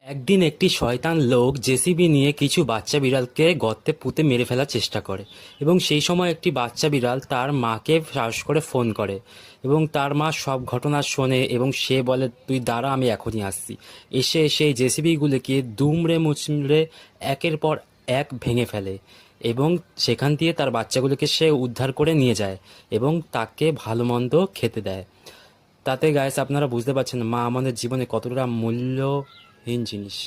একদিন একটি শয়তান লোক জেসিবি নিয়ে কিছু বাচ্চা বিড়ালকে গর্তে পুঁতে মেরে ফেলার চেষ্টা করে এবং সেই সময় একটি বাচ্চা বিড়াল তার মাকে সাহস করে ফোন করে এবং তার মা সব ঘটনা শোনে এবং সে বলে, তুই দাঁড়া, আমি এখনই আসছি। এসে সেই জেসিবিগুলিকে দুমড়ে মুচড়ে একের পর এক ভেঙে ফেলে এবং সেখান দিয়ে তার বাচ্চাগুলোকে সে উদ্ধার করে নিয়ে যায় এবং তাকে ভালো মন্দ খেতে দেয়। তাতে গাইস আপনারা বুঝতে পারছেন মা আমাদের জীবনে কতটা মূল্যহীন জিনিস।